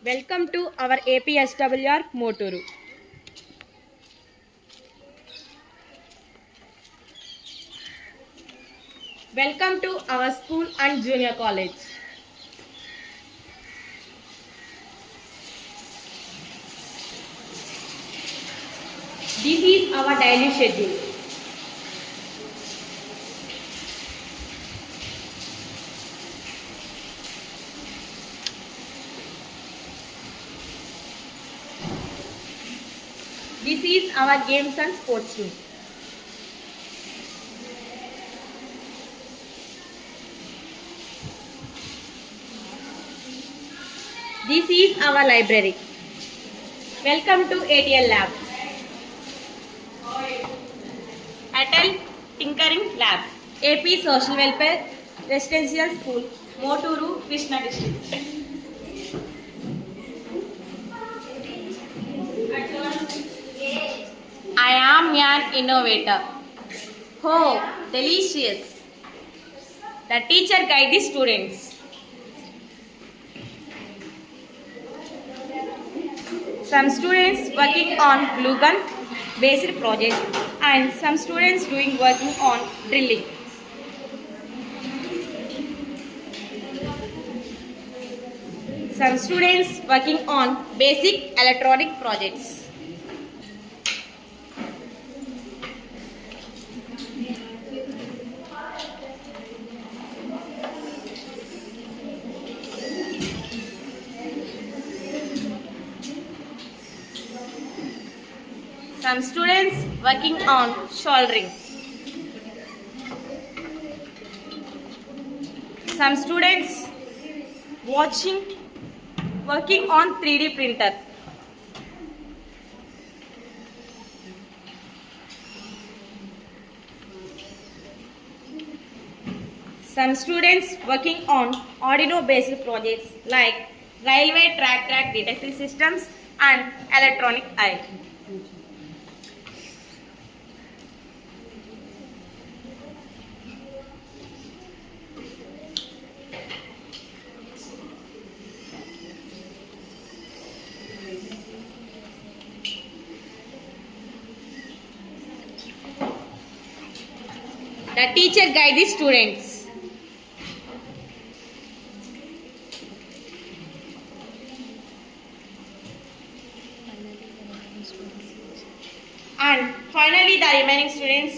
Welcome to our APSWR Moturu. Welcome to our school and junior college. This is our daily schedule. This is our games and sports room. This is our library. Welcome to ATL Lab. Atal Tinkering Lab. AP Social Welfare Residential School, Moturu, Krishna District. I am an innovator. Oh, delicious. The teacher guide the students. Some students working on glue gun based projects and some students working on drilling. Some students working on basic electronic projects. Some students working on soldering. Some students working on 3D printer. Some students working on Arduino based projects like railway track detection systems and electronic eye. The teacher guide the students. And finally the remaining students